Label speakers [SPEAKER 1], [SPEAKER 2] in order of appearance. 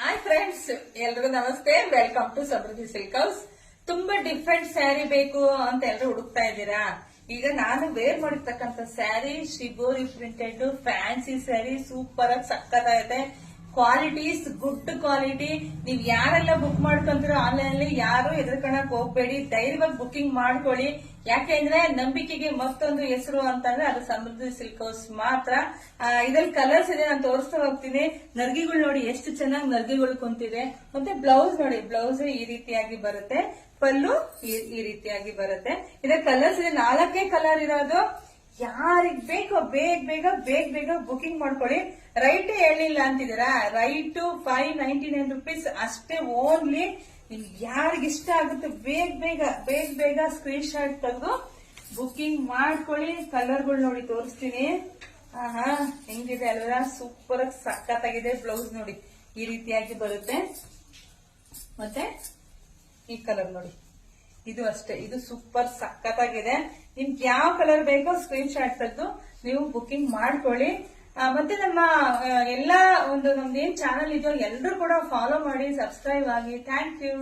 [SPEAKER 1] Hi friends, ಎಲ್ರಿಗೂ ನಮಸ್ತೆ. Welcome to Samruddhi silk house. ತುಂಬಾ ಡಿಫ್ರೆಂಟ್ ಸ್ಯಾರಿ ಬೇಕು ಅಂತ ಎಲ್ಲರೂ ಹುಡುಕ್ತಾ ಇದ್ದೀರಾ? ಈಗ ನಾನು ವೇರ್ ಮಾಡಿರ್ತಕ್ಕಂಥ sari shibori printed fancy sari, super ಆಗಿ ಸಕ್ಕತ್ತಾಗೈತೆ. Qualities good quality. ನೀವ್ ಯಾರೆಲ್ಲ ಬುಕ್ ಮಾಡ್ಕೊಂತೀರೋ ಆನ್ಲೈನ್ ಅಲ್ಲಿ ಯಾರು ಎದುರ್ಕೊಳಕ್ ಹೋಗ್ಬೇಡಿ, ಧೈರ್ಯವಾಗಿ ಬುಕಿಂಗ್ ಮಾಡ್ಕೊಳ್ಳಿ. ಯಾಕೆಂದ್ರೆ ನಂಬಿಕೆಗೆ ಮತ್ತೊಂದು ಹೆಸರು ಅಂತಂದ್ರೆ ಅದು ಸಮೃದ್ಧಿ ಸಿಲ್ಕ್ ಹೌಸ್ ಮಾತ್ರ. ಇದ್ರಲ್ಲಿ ಕಲರ್ಸ್ ಇದೆ, ನಾನು ತೋರಿಸ್ತಾ ಹೋಗ್ತೀನಿ. ನರ್ಗಿಗಳು ನೋಡಿ ಎಷ್ಟು ಚೆನ್ನಾಗಿ ನರ್ಗಿಗಳು ಕುಂತಿದೆ. ಮತ್ತೆ ಬ್ಲೌಸ್ ನೋಡಿ, ಬ್ಲೌಸ್ ಈ ರೀತಿಯಾಗಿ ಬರುತ್ತೆ, ಪಲ್ಲು ಈ ರೀತಿಯಾಗಿ ಬರುತ್ತೆ. ಇದ್ರ ಕಲರ್ಸ್ ಇದೆ, 4 ಕಲರ್ ಇರೋದು. ಯಾರಿಗ್ ಬೇಕೋ ಬೇಗ ಬುಕಿಂಗ್ ಮಾಡ್ಕೊಳ್ಳಿ. ರೈಟ್ ಹೇಳಿಲ್ಲ ಅಂತಿದ್ದೀರಾ? ರೈಟ್ 599 ರುಪೀಸ್ ಅಷ್ಟೇ ಓನ್ಲಿ. ನಿಮ್ಗೆ ಯಾರಿಗ ಇಷ್ಟ ಆಗುತ್ತೆ ಬೇಗ ಸ್ಕ್ರೀನ್ ಶಾಟ್ ತೆಗೆದು ಬುಕಿಂಗ್ ಮಾಡ್ಕೊಳ್ಳಿ. ಕಲರ್ಗಳು ನೋಡಿ ತೋರಿಸ್ತೀನಿ. ಹೆಂಗಿದೆ ಅಲ್ವಾ? ಸೂಪರ್ ಆಗಿ ಸಖತ್ತಾಗಿದೆ. ಬ್ಲೌಸ್ ನೋಡಿ ಈ ರೀತಿಯಾಗಿ ಬರುತ್ತೆ. ಮತ್ತೆ ಈ ಕಲರ್ ನೋಡಿ, ಇದು ಅಷ್ಟೇ, ಇದು ಸೂಪರ್ ಸಖತ್ತಾಗಿದೆ. ನಿಮ್ಗೆ ಯಾವ ಕಲರ್ ಬೇಕೋ ಸ್ಕ್ರೀನ್ ಶಾಟ್ ತೆಗೆದು ನೀವು ಬುಕಿಂಗ್ ಮಾಡ್ಕೊಳ್ಳಿ. ಮತ್ತೆ ನಮ್ಮ ಎಲ್ಲಾ ನಮ್ದು ಏನ್ ಚಾನಲ್ ಇದೆಯೋ ಎಲ್ಲರೂ ಕೂಡ ಫಾಲೋ ಮಾಡಿ, ಸಬ್ಸ್ಕ್ರೈಬ್ ಆಗಿ. Thank you.